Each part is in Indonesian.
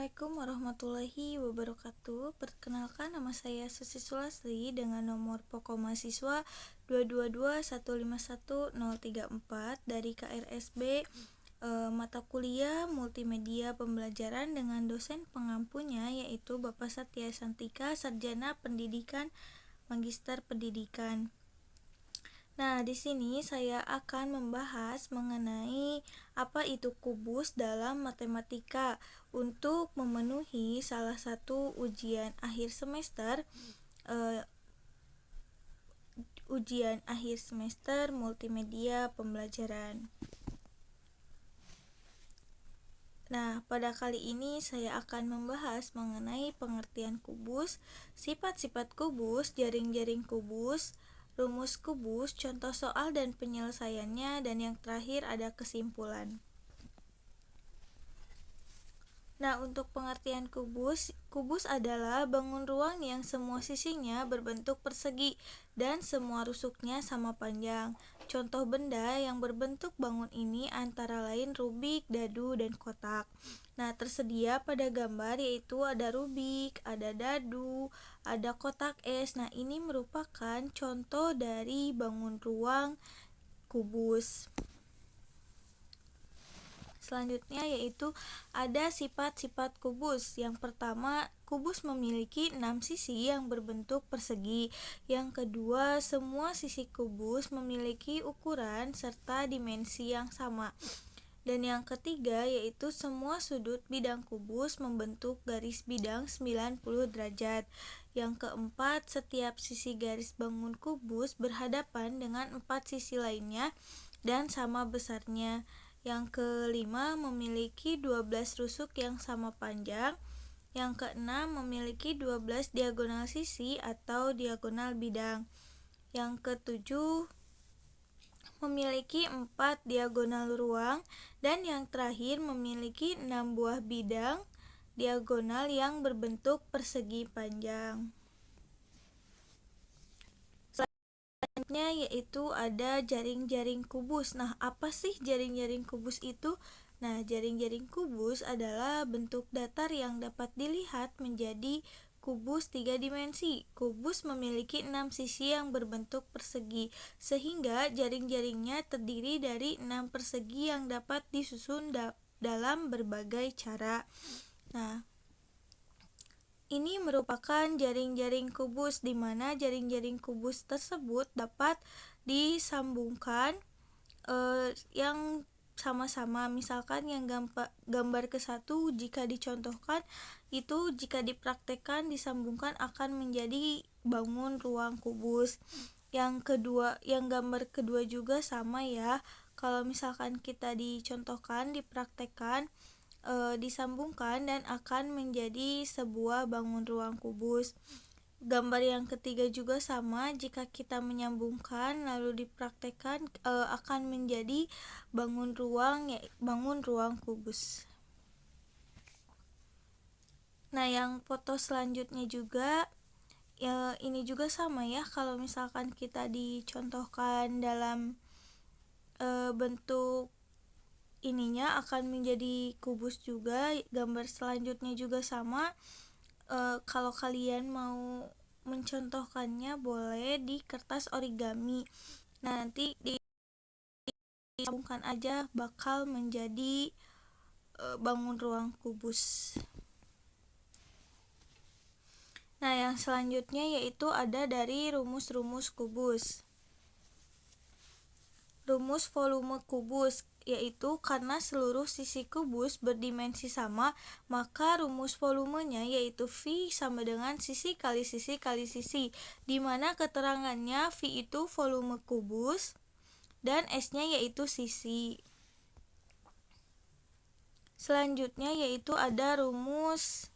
Assalamualaikum warahmatullahi wabarakatuh. Perkenalkan, nama saya Susi Sulasri dengan nomor pokok mahasiswa 222151034 dari KRSB, mata kuliah Multimedia Pembelajaran dengan dosen pengampunya yaitu Bapak Satya Santika, Sarjana Pendidikan, Magister Pendidikan. Nah, di sini saya akan membahas mengenai apa itu kubus dalam matematika untuk memenuhi salah satu ujian akhir semester multimedia pembelajaran. Nah, pada kali ini saya akan membahas mengenai pengertian kubus, sifat-sifat kubus, jaring-jaring kubus, rumus kubus, contoh soal dan penyelesaiannya, dan yang terakhir ada kesimpulan. Nah, untuk pengertian kubus, kubus adalah bangun ruang yang semua sisinya berbentuk persegi dan semua rusuknya sama panjang. Contoh benda yang berbentuk bangun ini antara lain rubik, dadu, dan kotak. Nah, tersedia pada gambar yaitu ada rubik, ada dadu, ada kotak es. Nah, ini merupakan contoh dari bangun ruang kubus. Selanjutnya yaitu ada sifat-sifat kubus. Yang pertama, kubus memiliki 6 sisi yang berbentuk persegi. Yang kedua, semua sisi kubus memiliki ukuran serta dimensi yang sama. Dan yang ketiga yaitu semua sudut bidang kubus membentuk garis bidang 90 derajat. Yang keempat, setiap sisi garis bangun kubus berhadapan dengan 4 sisi lainnya dan sama besarnya. Yang kelima, memiliki 12 rusuk yang sama panjang. Yang keenam, memiliki 12 diagonal sisi atau diagonal bidang. Yang ketujuh, memiliki 4 diagonal ruang. Dan yang terakhir, memiliki 6 buah bidang diagonal yang berbentuk persegi panjang. Selanjutnya yaitu ada jaring-jaring kubus. Nah, apa sih jaring-jaring kubus itu? Nah, jaring-jaring kubus adalah bentuk datar yang dapat dilihat menjadi kubus 3 dimensi. Kubus memiliki 6 sisi yang berbentuk persegi, sehingga jaring-jaringnya terdiri dari 6 persegi yang dapat disusun dalam berbagai cara. Nah, ini merupakan jaring-jaring kubus di mana jaring-jaring kubus tersebut dapat disambungkan yang sama-sama. Misalkan yang gambar ke-1 jika dicontohkan itu jika dipraktekkan disambungkan akan menjadi bangun ruang kubus. Yang kedua, yang gambar kedua juga sama ya. Kalau misalkan kita dicontohkan, dipraktekkan, disambungkan dan akan menjadi sebuah bangun ruang kubus. Gambar yang ketiga juga sama, jika kita menyambungkan lalu dipraktekkan akan menjadi bangun ruang kubus. Nah, yang foto selanjutnya juga ini juga sama ya, kalau misalkan kita dicontohkan dalam bentuk ininya akan menjadi kubus juga. Gambar selanjutnya juga sama. Kalau kalian mau mencontohkannya boleh di kertas origami. Nah, nanti disambungkan aja bakal menjadi bangun ruang kubus. Nah, yang selanjutnya yaitu ada dari rumus-rumus kubus. Rumus volume kubus, yaitu karena seluruh sisi kubus berdimensi sama, maka rumus volumenya yaitu V sama dengan sisi kali sisi kali sisi, di mana keterangannya V itu volume kubus dan S-nya yaitu sisi. Selanjutnya yaitu ada rumus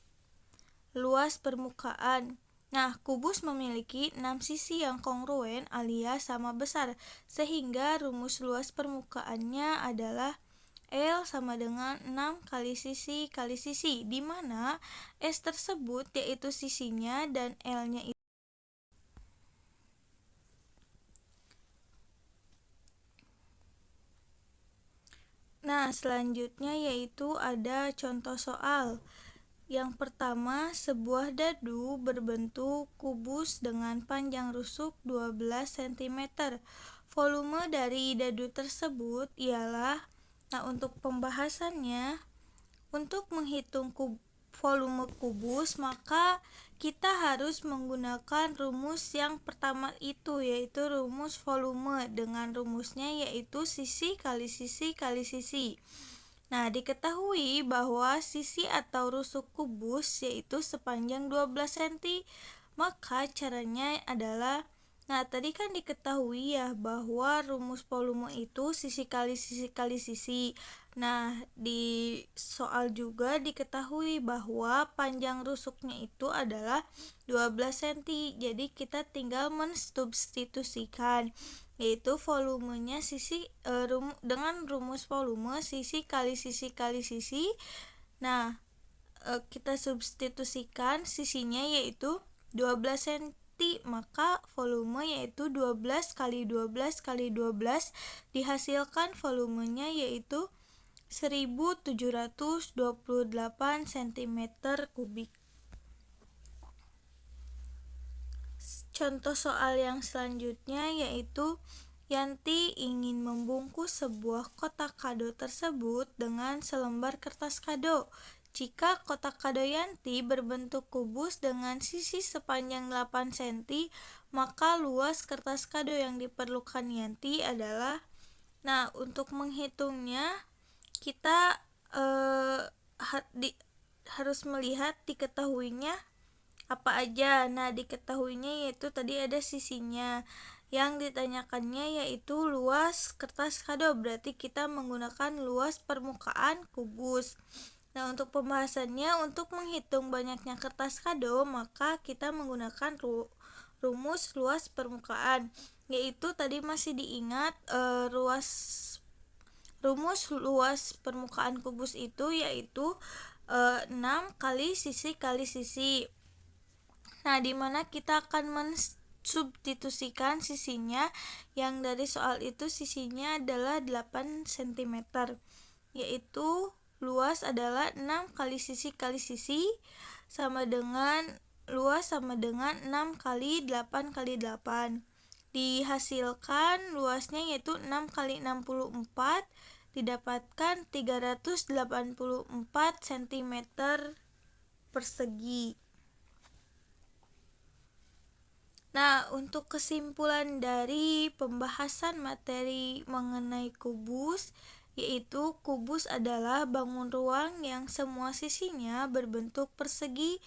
luas permukaan. Nah, kubus memiliki 6 sisi yang kongruen alias sama besar, sehingga rumus luas permukaannya adalah L sama dengan 6 kali sisi, di mana S tersebut yaitu sisinya dan L-nya itu. Nah, selanjutnya yaitu ada contoh soal Yang pertama, sebuah dadu berbentuk kubus dengan panjang rusuk 12 cm. Volume dari dadu tersebut ialah, nah untuk pembahasannya, untuk menghitung volume kubus, maka kita harus menggunakan rumus yang pertama itu, yaitu rumus volume. Dengan rumusnya yaitu sisi kali sisi kali sisi. Nah, diketahui bahwa sisi atau rusuk kubus yaitu sepanjang 12 cm. Maka caranya adalah, nah tadi kan diketahui ya bahwa rumus volume itu sisi kali sisi kali sisi. Nah, di soal juga diketahui bahwa panjang rusuknya itu adalah 12 cm. Jadi kita tinggal mensubstitusikan, yaitu volumenya dengan rumus volume sisi kali sisi kali sisi. Nah, kita substitusikan sisinya yaitu 12 cm, maka volume yaitu 12 kali 12 kali 12, dihasilkan volumenya yaitu 1728 cm kubik. Contoh soal yang selanjutnya yaitu Yanti ingin membungkus sebuah kotak kado tersebut dengan selembar kertas kado. Jika kotak kado Yanti berbentuk kubus dengan sisi sepanjang 8 cm, maka luas kertas kado yang diperlukan Yanti adalah, nah untuk menghitungnya kita harus melihat diketahuinya apa aja. Nah, diketahuinya yaitu tadi ada sisinya. Yang ditanyakannya yaitu luas kertas kado, berarti kita menggunakan luas permukaan kubus. Nah, untuk pembahasannya, untuk menghitung banyaknya kertas kado, maka kita menggunakan rumus luas permukaan, yaitu tadi masih diingat rumus luas permukaan kubus itu yaitu 6 kali sisi kali sisi. Nah, dimana kita akan mensubstitusikan sisinya, yang dari soal itu sisinya adalah 8 cm, yaitu luas adalah 6 kali sisi kali sisi sama dengan luas sama dengan 6 kali 8 kali 8. Dihasilkan luasnya yaitu 6 kali 64, didapatkan 384 cm persegi. Nah, untuk kesimpulan dari pembahasan materi mengenai kubus, yaitu kubus adalah bangun ruang yang semua sisinya berbentuk persegi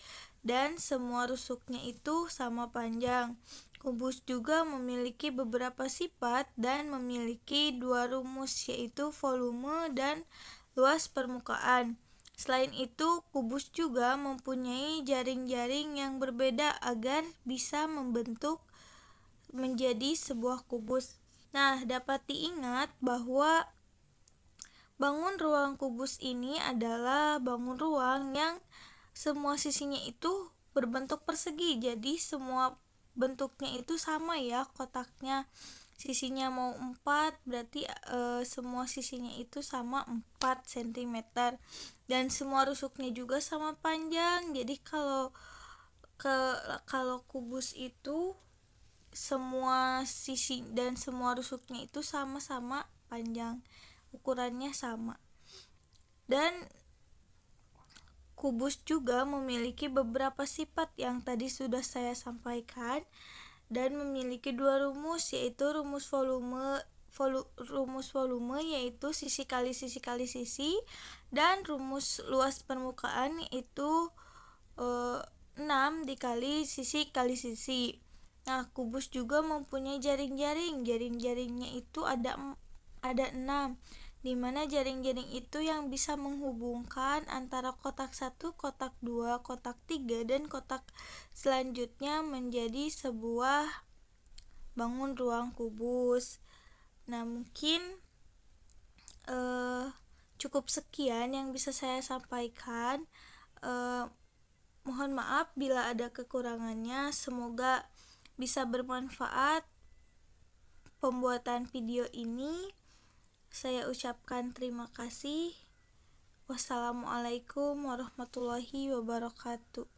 dan semua rusuknya itu sama panjang. Kubus juga memiliki beberapa sifat dan memiliki dua rumus, yaitu volume dan luas permukaan. Selain itu, kubus juga mempunyai jaring-jaring yang berbeda agar bisa membentuk menjadi sebuah kubus. Nah, dapat diingat bahwa bangun ruang kubus ini adalah bangun ruang yang semua sisinya itu berbentuk persegi. Jadi semua bentuknya itu sama ya kotaknya. Sisinya mau 4, berarti semua sisinya itu sama 4 cm. Dan semua rusuknya juga sama panjang. Jadi kalau kubus itu semua sisi dan semua rusuknya itu sama-sama panjang, ukurannya sama. Dan kubus juga memiliki beberapa sifat yang tadi sudah saya sampaikan dan memiliki dua rumus, yaitu rumus volume yaitu sisi kali sisi kali sisi, dan rumus luas permukaan yaitu 6 dikali sisi kali sisi. Nah, kubus juga mempunyai jaring-jaring. Jaring-jaringnya itu ada 6, di mana jaring-jaring itu yang bisa menghubungkan antara kotak 1, kotak 2, kotak 3, dan kotak selanjutnya menjadi sebuah bangun ruang kubus. Nah, mungkin cukup sekian yang bisa saya sampaikan. Mohon maaf bila ada kekurangannya. Semoga bisa bermanfaat pembuatan video ini. Saya ucapkan terima kasih. Wassalamualaikum warahmatullahi wabarakatuh.